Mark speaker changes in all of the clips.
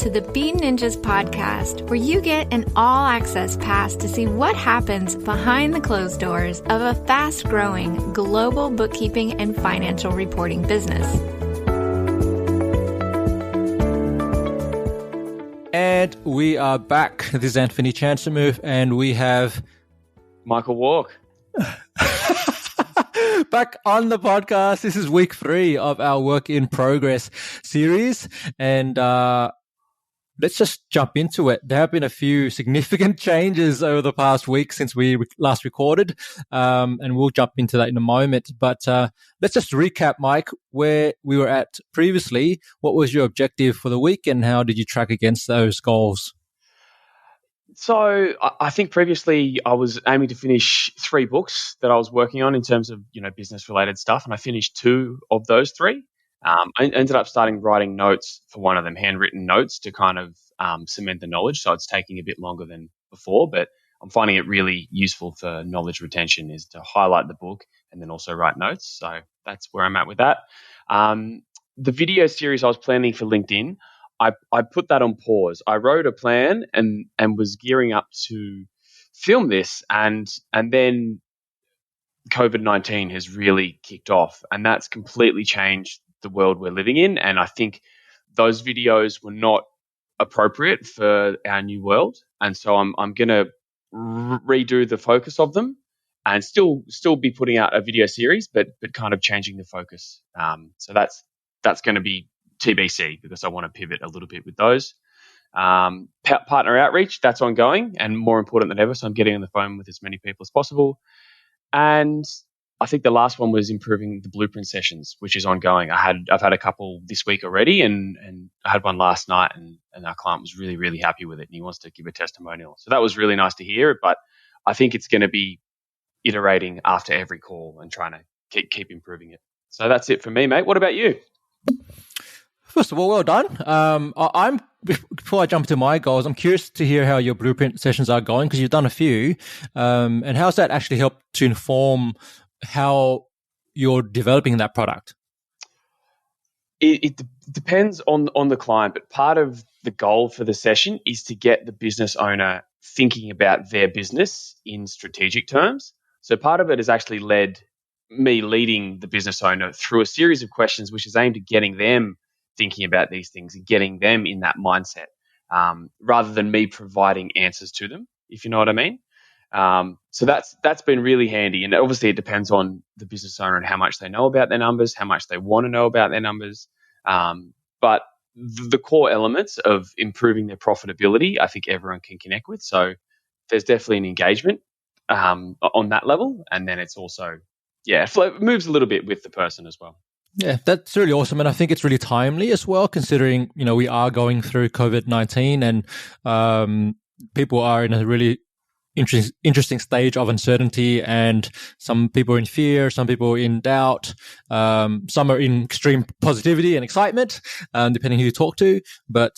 Speaker 1: to the Bean Ninjas podcast, where you get an all-access pass to see what happens behind the closed doors of a fast-growing global bookkeeping and financial reporting business.
Speaker 2: And we are back. This is Anfernee Chansamooth, and we have
Speaker 3: Michael Wark.
Speaker 2: back on the podcast. This is week 3 of our Work in Progress series, and let's just jump into it. There have been a few significant changes over the past week since we last recorded, and we'll jump into that in a moment. But let's just recap, Mike, where we were at previously. What was your objective for the week, and how did you track against those goals?
Speaker 3: So I think previously I was aiming to finish 3 books that I was working on in terms of, business related stuff. And I finished 2 of those 3. I ended up starting writing notes for one of them, handwritten notes to kind of cement the knowledge. So it's taking a bit longer than before, but I'm finding it really useful for knowledge retention is to highlight the book and then also write notes. So that's where I'm at with that. The video series I was planning for LinkedIn, I put that on pause. I wrote a plan and was gearing up to film this, and then COVID-19 has really kicked off, and that's completely changed the world we're living in. And I think those videos were not appropriate for our new world, and so I'm going to redo the focus of them, and still be putting out a video series, but kind of changing the focus. So that's going to be TBC, because I want to pivot a little bit with those. Partner outreach, that's ongoing and more important than ever. So I'm getting on the phone with as many people as possible. And I think the last one was improving the blueprint sessions, which is ongoing. I've had a couple this week already, and I had one last night, and our client was really, really happy with it, and he wants to give a testimonial. So that was really nice to hear. But I think it's going to be iterating after every call and trying to keep improving it. So that's it for me, mate. What about you?
Speaker 2: First of all, well done. Before I jump to my goals, I'm curious to hear how your blueprint sessions are going, because you've done a few. And how's that actually helped to inform how you're developing that product?
Speaker 3: It depends on the client, but part of the goal for the session is to get the business owner thinking about their business in strategic terms. So part of it has actually led me leading the business owner through a series of questions, which is aimed at getting them thinking about these things and getting them in that mindset, rather than me providing answers to them, if you know what I mean. So that's been really handy. And obviously it depends on the business owner and how much they know about their numbers, how much they want to know about their numbers. But the core elements of improving their profitability, I think everyone can connect with. So there's definitely an engagement on that level. And then it's also, it moves a little bit with the person as well.
Speaker 2: Yeah, that's really awesome. And I think it's really timely as well, considering, we are going through COVID-19 and people are in a really interesting stage of uncertainty, and some people are in fear, some people are in doubt, some are in extreme positivity and excitement, depending who you talk to. But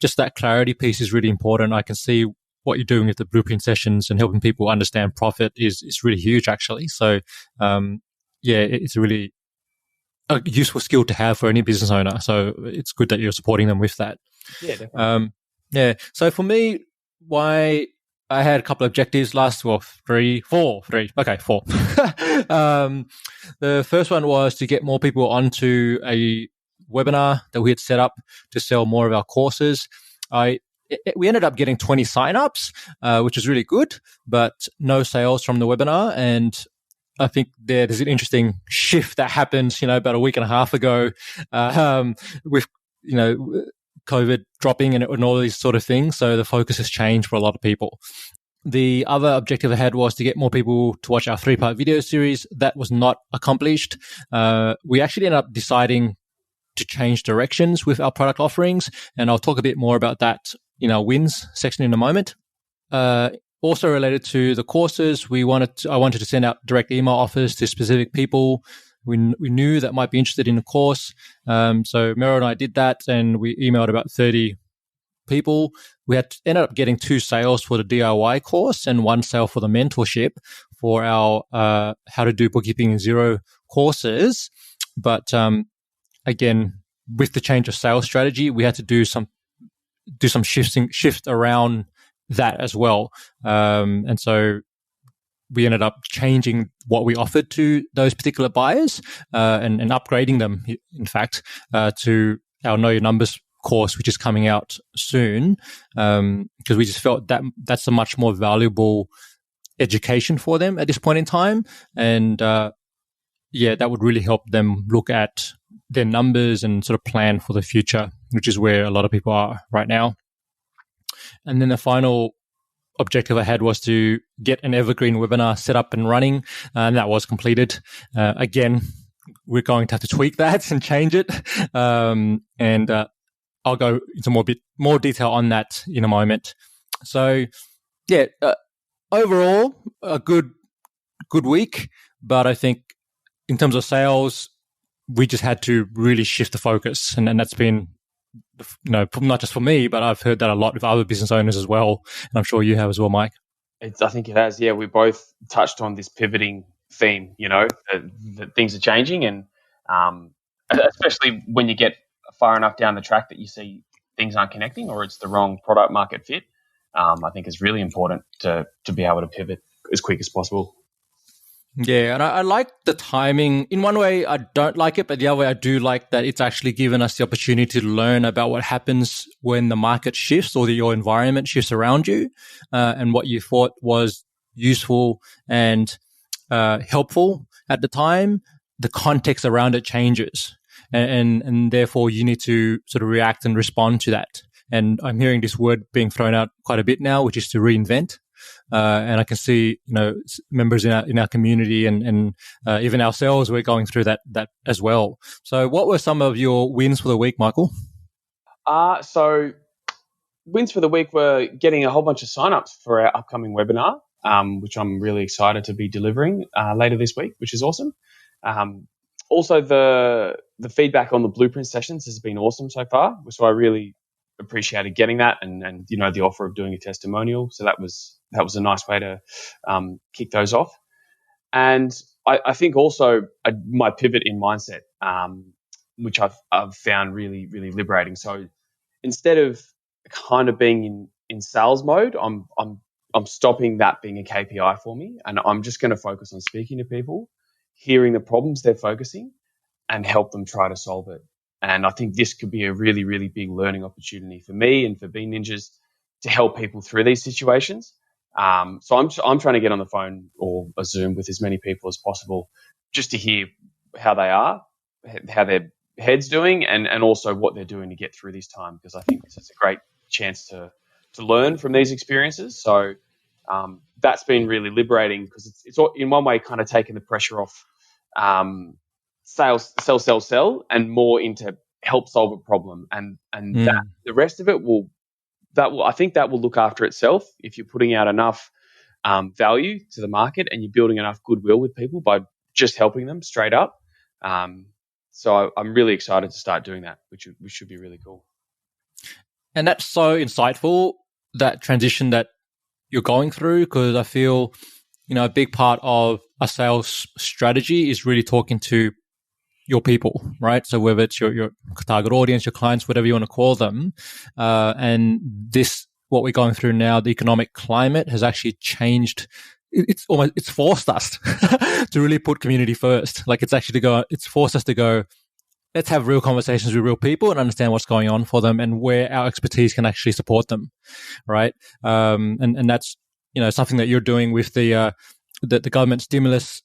Speaker 2: just that clarity piece is really important. I can see what you're doing with the blueprint sessions and helping people understand profit is really huge, actually. So, it's really a useful skill to have for any business owner. So it's good that you're supporting them with that.
Speaker 3: Yeah, definitely.
Speaker 2: So for me, I had a couple of objectives four. The first one was to get more people onto a webinar that we had set up to sell more of our courses. We ended up getting 20 signups, which is really good, but no sales from the webinar. And I think there's an interesting shift that happened, about a week and a half ago, with, COVID dropping and all these sort of things. So the focus has changed for a lot of people. The other objective I had was to get more people to watch our 3-part video series. That was not accomplished. We actually ended up deciding to change directions with our product offerings, and I'll talk a bit more about that in our wins section in a moment. Also related to the courses, I wanted to send out direct email offers to specific people we knew that might be interested in the course. So Mero and I did that, and we emailed about 30 people. We ended up getting 2 sales for the DIY course and 1 sale for the mentorship for our How to Do Bookkeeping in Zero courses. But again, with the change of sales strategy, we had to do some do some shift around that as well. And so we ended up changing what we offered to those particular buyers and upgrading them, in fact, to our Know Your Numbers course, which is coming out soon, because we just felt that that's a much more valuable education for them at this point in time. And that would really help them look at their numbers and sort of plan for the future, which is where a lot of people are right now. And then the final objective I had was to get an evergreen webinar set up and running, and that was completed. Again, we're going to have to tweak that and change it. And I'll go into more detail on that in a moment. So, overall, a good week, but I think in terms of sales, we just had to really shift the focus, and that's been, not just for me, but I've heard that a lot with other business owners as well, and I'm sure you have as well, Mike.
Speaker 3: I think it has. Yeah, we both touched on this pivoting theme. That things are changing, and especially when you get far enough down the track that you see things aren't connecting, or it's the wrong product market fit. I think it's really important to be able to pivot as quick as possible.
Speaker 2: Yeah, and I like the timing. In one way, I don't like it, but the other way, I do like that it's actually given us the opportunity to learn about what happens when the market shifts or your environment shifts around you, and what you thought was useful and helpful at the time, the context around it changes, and therefore you need to sort of react and respond to that. And I'm hearing this word being thrown out quite a bit now, which is to reinvent. And I can see, members in our community and even ourselves, we're going through that as well. So what were some of your wins for the week, Michael?
Speaker 3: So wins for the week were getting a whole bunch of signups for our upcoming webinar, which I'm really excited to be delivering later this week, which is awesome. Also, the feedback on the blueprint sessions has been awesome so far, so I really appreciated getting that, and the offer of doing a testimonial. So that was a nice way to kick those off. And I think also my pivot in mindset, which I've found really, really liberating. So instead of kind of being in sales mode, I'm stopping that being a KPI for me, and I'm just going to focus on speaking to people, hearing the problems they're focusing, and help them try to solve it. And I think this could be a really, really big learning opportunity for me and for Bean Ninjas to help people through these situations. So I'm trying to get on the phone or a Zoom with as many people as possible, just to hear how they are, how their head's doing, and also what they're doing to get through this time, because I think this is a great chance to learn from these experiences. So that's been really liberating, because it's in one way kind of taken the pressure off sell, and more into help solve a problem, and that the rest of it will I think that will look after itself if you're putting out enough value to the market and you're building enough goodwill with people by just helping them straight up. So I'm really excited to start doing that, which should be really cool.
Speaker 2: And that's so insightful, that transition that you're going through, because I feel, a big part of a sales strategy is really talking to your people, right? So whether it's your target audience, your clients, whatever you want to call them, and what we're going through now, the economic climate has actually changed. It's forced us to really put community first. Like it's forced us to go, let's have real conversations with real people and understand what's going on for them and where our expertise can actually support them, right? And that's something that you're doing with the government stimulus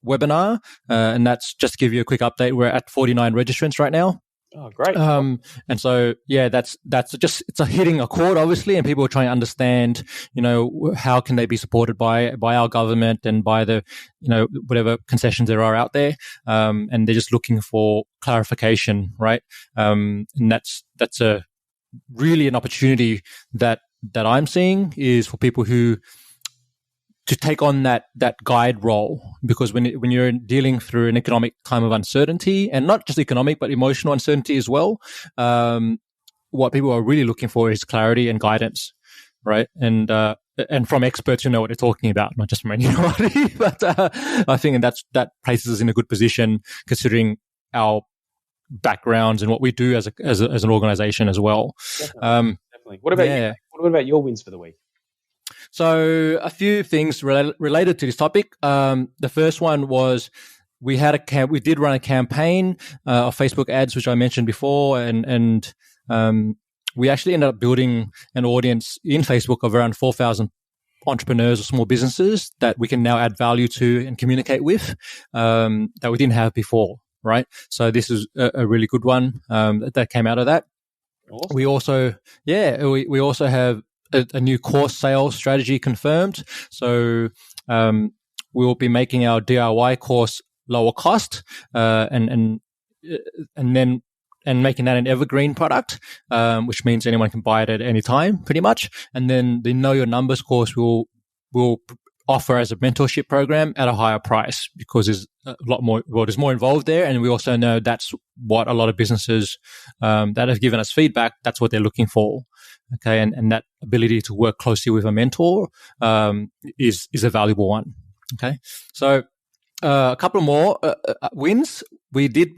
Speaker 2: webinar, and that's just to give you a quick update. We're at 49 registrants right now.
Speaker 3: Oh, great!
Speaker 2: And so that's just, it's hitting a chord, obviously, and people are trying to understand, how can they be supported by our government and by the, whatever concessions there are out there, and they're just looking for clarification, right? And that's a really an opportunity that I'm seeing, is for people to take on that guide role, because when you're dealing through an economic time of uncertainty, and not just economic but emotional uncertainty as well, what people are really looking for is clarity and guidance, right? And from experts who know what they're talking about, not just from anybody. But I think that places us in a good position, considering our backgrounds and what we do as an organization as well.
Speaker 3: Definitely. definitely. What about you? What about your wins for the week?
Speaker 2: So a few things related to this topic. The first one was we did run a campaign of Facebook ads, which I mentioned before, and we actually ended up building an audience in Facebook of around 4,000 entrepreneurs or small businesses that we can now add value to and communicate with that we didn't have before, right? So this is a really good one that came out of that. Awesome. We also have a new course sales strategy confirmed. So we'll be making our DIY course lower cost and making that an evergreen product, which means anyone can buy it at any time, pretty much. And then the Know Your Numbers course will offer as a mentorship program at a higher price because there's a lot more. Well, there's more involved there, and we also know that's what a lot of businesses that have given us feedback. That's what they're looking for. Okay, and that ability to work closely with a mentor is a valuable one. Okay, so a couple more wins. We did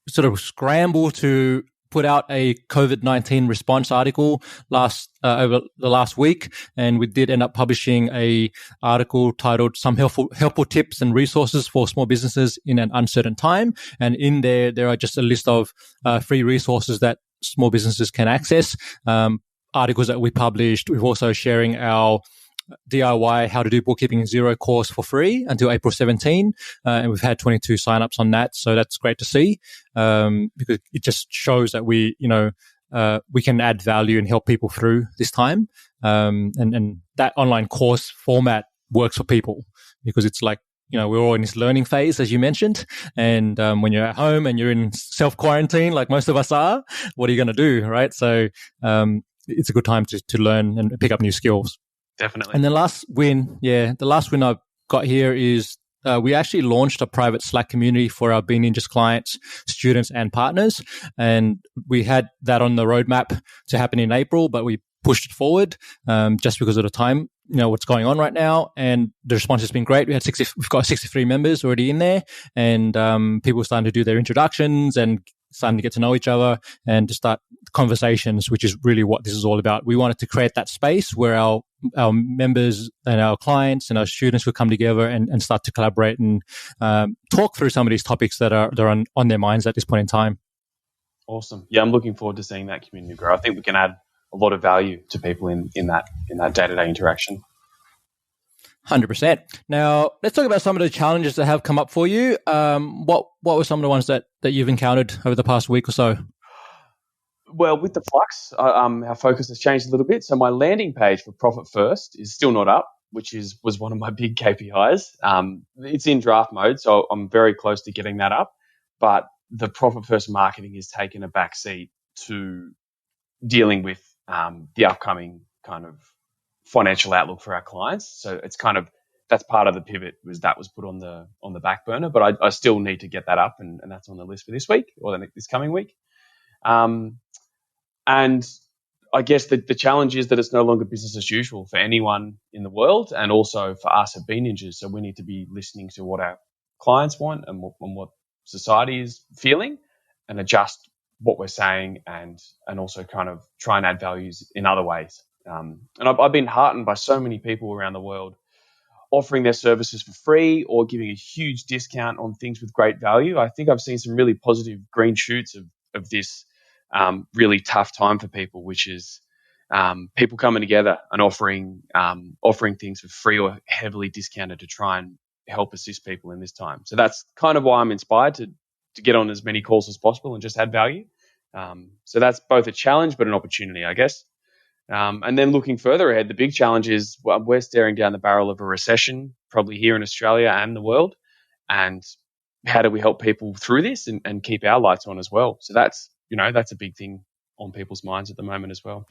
Speaker 2: sort of scramble to put out a COVID-19 response article over the last week, and we did end up publishing a article titled "Some helpful tips and resources for small businesses in an uncertain time." And in there are just a list of free resources that small businesses can access. Articles that we published. We're also sharing our DIY How to Do Bookkeeping in Zero course for free until April 17. And we've had 22 signups on that. So that's great to see because it just shows that we can add value and help people through this time. And that online course format works for people because it's like, we're all in this learning phase, as you mentioned. And when you're at home and you're in self-quarantine, like most of us are, what are you going to do, right? So it's a good time to learn and pick up new skills.
Speaker 3: Definitely.
Speaker 2: And the last win I've got here is we actually launched a private Slack community for our Bean Ninjas clients, students, and partners. And we had that on the roadmap to happen in April, but we pushed it forward just because of the time, what's going on right now. And the response has been great. We've got 63 members already in there, and people are starting to do their introductions and starting to get to know each other and to start conversations, which is really what this is all about. We wanted to create that space where our members and our clients and our students will come together and start to collaborate and talk through some of these topics that are on their minds at this point in time.
Speaker 3: Awesome. Yeah, I'm looking forward to seeing that community grow. I think we can add a lot of value to people in that day-to-day interaction.
Speaker 2: 100%. Now, let's talk about some of the challenges that have come up for you. What were some of the ones that you've encountered over the past week or so?
Speaker 3: Well, with the flux, our focus has changed a little bit. So my landing page for Profit First is still not up, which was one of my big KPIs. It's in draft mode, so I'm very close to getting that up. But the Profit First marketing has taken a back seat to dealing with the upcoming kind of financial outlook for our clients. So it's that's part of the pivot was put on the back burner, but I still need to get that up, and that's on the list for this week or this coming week. And I guess the challenge is that it's no longer business as usual for anyone in the world, and also for us at Bean Ninjas. So we need to be listening to what our clients want and what society is feeling, and adjust what we're saying, and also kind of try and add values in other ways. And I've been heartened by so many people around the world offering their services for free or giving a huge discount on things with great value. I think I've seen some really positive green shoots of this really tough time for people, which is people coming together and offering things for free or heavily discounted to try and help assist people in this time. So that's kind of why I'm inspired to get on as many calls as possible and just add value. So that's both a challenge but an opportunity, I guess. And then looking further ahead, the big challenge is we're staring down the barrel of a recession, probably here in Australia and the world. And how do we help people through this and keep our lights on as well? So that's a big thing on people's minds at the moment as well.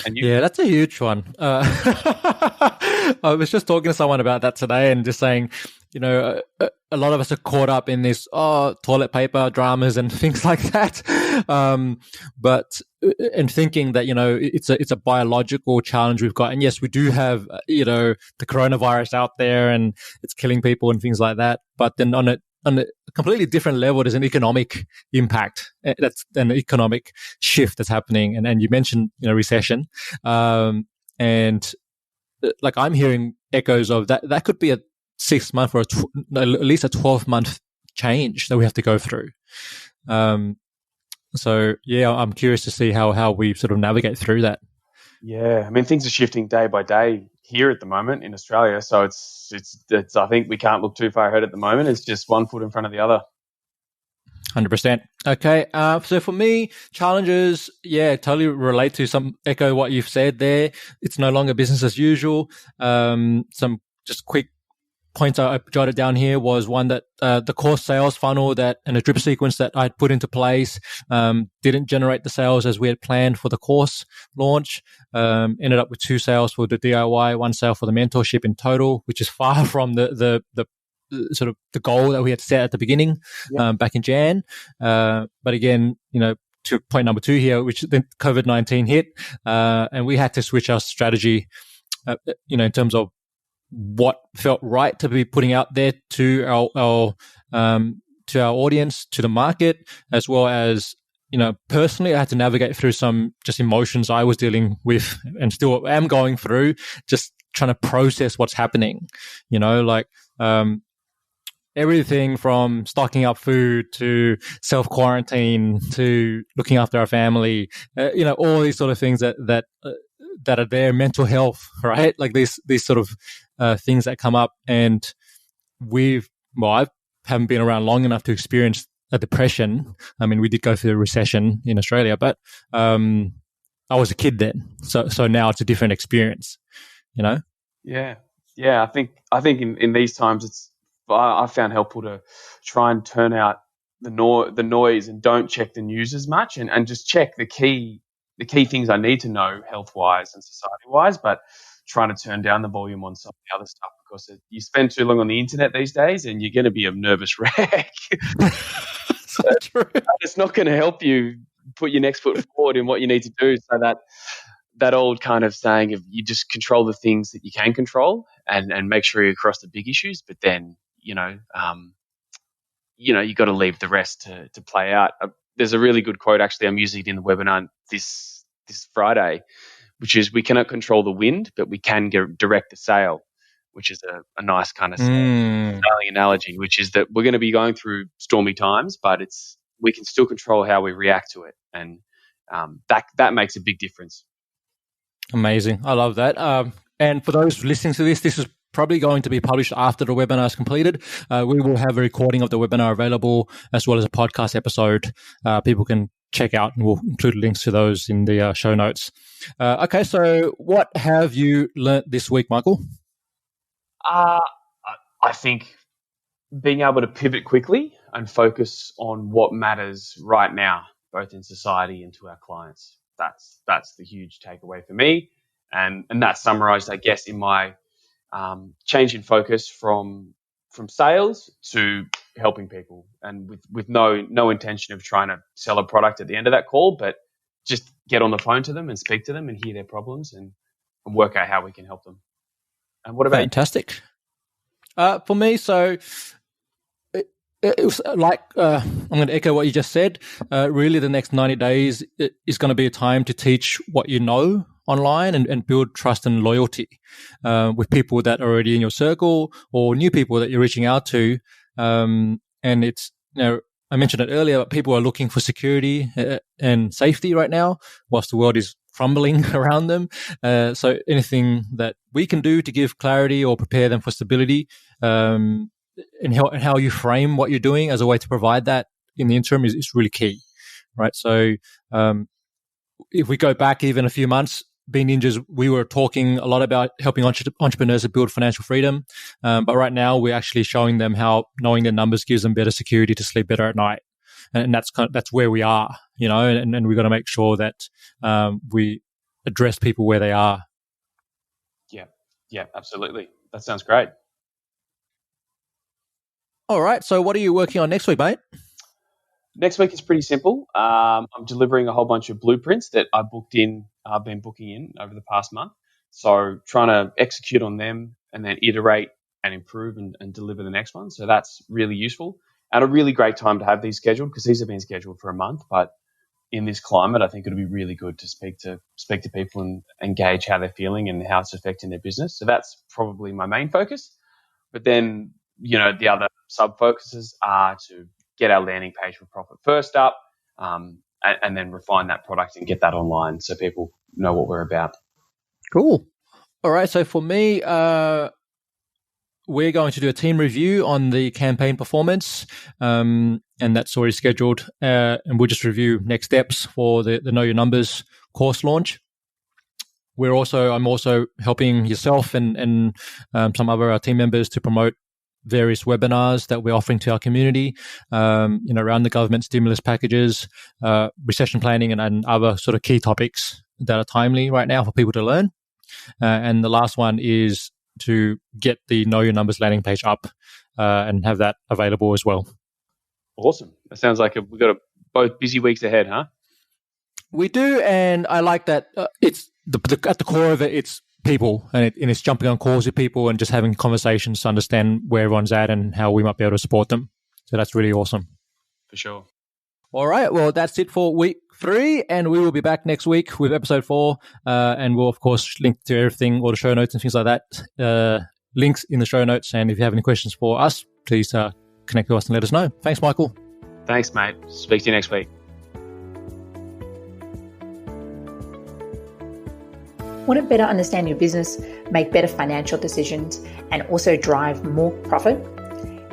Speaker 3: And
Speaker 2: yeah, that's a huge one. I was just talking to someone about that today and just saying, a lot of us are caught up in this toilet paper dramas and things like that, and thinking that it's a biological challenge we've got. And yes, we do have the coronavirus out there and it's killing people and things like that. But then on a on a completely different level, there's an economic impact. That's an economic shift that's happening. And you mentioned, recession. And like I'm hearing echoes of that. That could be a 6-month or at least a 12-month change that we have to go through. So yeah, I'm curious to see how we sort of navigate through that.
Speaker 3: Yeah, I mean, things are shifting day by day here at the moment in Australia. So it's I think we can't look too far ahead at the moment. It's just one foot in front of the other.
Speaker 2: 100%. Okay. So for me, challenges, totally relate to echo what you've said there. It's no longer business as usual. Some just quick points I jotted down here was one that the course sales funnel and the drip sequence that I'd put into place didn't generate the sales as we had planned for the course launch. Ended up with 2 sales for the DIY, 1 sale for the mentorship in total, which is far from the sort of the goal that we had set at the beginning back in Jan. But again, to point number 2 here, which then COVID-19 hit, and we had to switch our strategy, in terms of what felt right to be putting out there to our audience, to the market, as well as, personally, I had to navigate through some just emotions I was dealing with and still am going through, just trying to process what's happening, everything from stocking up food to self-quarantine to looking after our family, all these sort of things that are there, mental health, right? Like these sort of things that come up. And I haven't been around long enough to experience a depression. I mean, we did go through a recession in Australia, but I was a kid then. So now it's a different experience, Yeah.
Speaker 3: Yeah. I think in these times I found helpful to try and turn out the noise and don't check the news as much and just check the key things I need to know health-wise and society-wise, but trying to turn down the volume on some of the other stuff because you spend too long on the internet these days and you're going to be a nervous wreck. So true. It's not going to help you put your next foot forward in what you need to do. So that old kind of saying of you just control the things that you can control and make sure you're across the big issues, but then, you got to leave the rest to play out. There's a really good quote, actually, I'm using it in the webinar this Friday, which is, we cannot control the wind, but we can direct the sail, which is a nice kind of sailing analogy, which is that we're going to be going through stormy times, but we can still control how we react to it. And that makes a big difference.
Speaker 2: Amazing. I love that. And for those listening to this is probably going to be published after the webinar is completed. We will have a recording of the webinar available as well as a podcast episode. People can check out, and we'll include links to those in the show notes. Okay, so what have you learnt this week, Michael?
Speaker 3: I think being able to pivot quickly and focus on what matters right now, both in society and to our clients. That's the huge takeaway for me. And that's summarized, I guess, in my change in focus from sales to helping people, and with no intention of trying to sell a product at the end of that call, but just get on the phone to them and speak to them and hear their problems and work out how we can help them. And what about
Speaker 2: Fantastic. For me, so it was like, I'm going to echo what you just said. Really, the next 90 days is going to be a time to teach what you know online and build trust and loyalty with people that are already in your circle or new people that you're reaching out to. And it's, I mentioned it earlier, but people are looking for security and safety right now, whilst the world is crumbling around them. So anything that we can do to give clarity or prepare them for stability, and how you frame what you're doing as a way to provide that in the interim is really key, right? So if we go back even a few months, Being Ninjas, we were talking a lot about helping entrepreneurs to build financial freedom. But right now, we're actually showing them how knowing their numbers gives them better security to sleep better at night. And that's where we are, and we've got to make sure that we address people where they are.
Speaker 3: Yeah, absolutely. That sounds great.
Speaker 2: All right. So what are you working on next week, mate?
Speaker 3: Next week is pretty simple. I'm delivering a whole bunch of blueprints that I've been booking in over the past month. So trying to execute on them and then iterate and improve and deliver the next one. So that's really useful. And a really great time to have these scheduled, because these have been scheduled for a month. But in this climate, I think it'll be really good to speak to people and engage how they're feeling and how it's affecting their business. So that's probably my main focus. But then, the other sub focuses are to get our landing page for Profit First up, and then refine that product and get that online so people know what we're about.
Speaker 2: Cool. All right. So for me, we're going to do a team review on the campaign performance, and that's already scheduled. And we'll just review next steps for the Know Your Numbers course launch. I'm also helping yourself and some other team members to promote various webinars that we're offering to our community, around the government stimulus packages, recession planning, and other sort of key topics that are timely right now for people to learn. And the last one is to get the Know Your Numbers landing page up and have that available as well.
Speaker 3: Awesome. That sounds like we've got both busy weeks ahead, huh?
Speaker 2: We do, and I like that. It's at the core of it, it's people, and it's jumping on calls with people and just having conversations to understand where everyone's at and how we might be able to support them. So that's really awesome.
Speaker 3: For sure.
Speaker 2: All right. Well, that's it for week 3, and we will be back next week with episode 4. And we'll, of course, link to everything, all the show notes and things like that. Links in the show notes. And if you have any questions for us, please connect with us and let us know. Thanks, Michael.
Speaker 3: Thanks, mate. Speak to you next week.
Speaker 4: Want to better understand your business, make better financial decisions, and also drive more profit?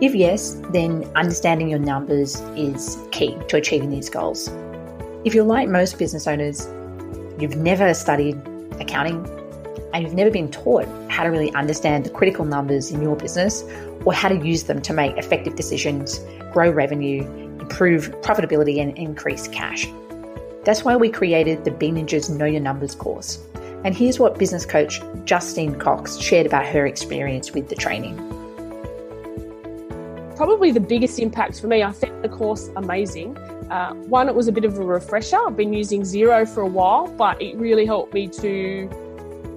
Speaker 4: If yes, then understanding your numbers is key to achieving these goals. If you're like most business owners, you've never studied accounting and you've never been taught how to really understand the critical numbers in your business or how to use them to make effective decisions, grow revenue, improve profitability, and increase cash. That's why we created the Be Ninjas Know Your Numbers course. And here's what business coach Justine Cox shared about her experience with the training.
Speaker 5: Probably the biggest impact for me, I found the course amazing. One, it was a bit of a refresher. I've been using Xero for a while, but it really helped me to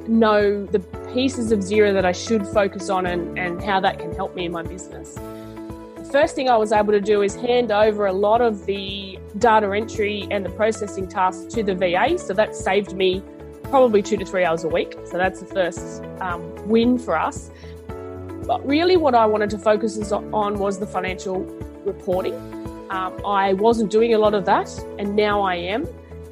Speaker 5: know the pieces of Xero that I should focus on and how that can help me in my business. The first thing I was able to do is hand over a lot of the data entry and the processing tasks to the VA. So that saved me probably 2 to 3 hours a week. So that's the first win for us. But really what I wanted to focus on was the financial reporting. I wasn't doing a lot of that, and now I am.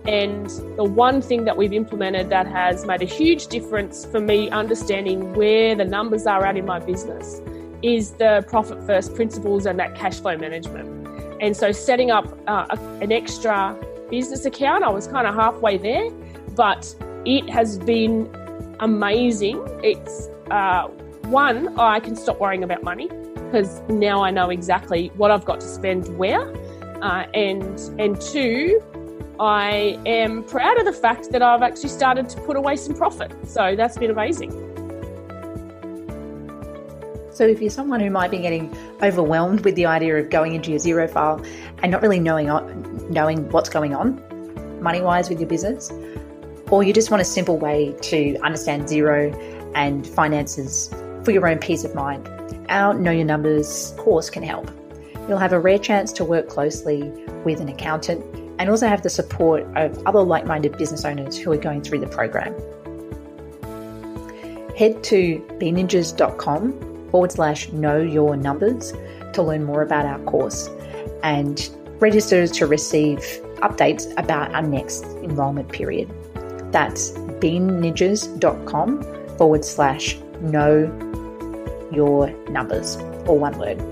Speaker 5: And the one thing that we've implemented that has made a huge difference for me understanding where the numbers are at in my business is the profit first principles and that cash flow management. And so setting up an extra business account, I was kind of halfway there, but it has been amazing. It's one, I can stop worrying about money because now I know exactly what I've got to spend where. And two, I am proud of the fact that I've actually started to put away some profit. So that's been amazing.
Speaker 4: So if you're someone who might be getting overwhelmed with the idea of going into your Xero file and not really knowing what's going on money-wise with your business, or you just want a simple way to understand Xero and finances for your own peace of mind, our Know Your Numbers course can help. You'll have a rare chance to work closely with an accountant and also have the support of other like-minded business owners who are going through the program. Head to beninjas.com/know your numbers to learn more about our course and register to receive updates about our next enrollment period. That's beninjas.com/know your numbers, all one word.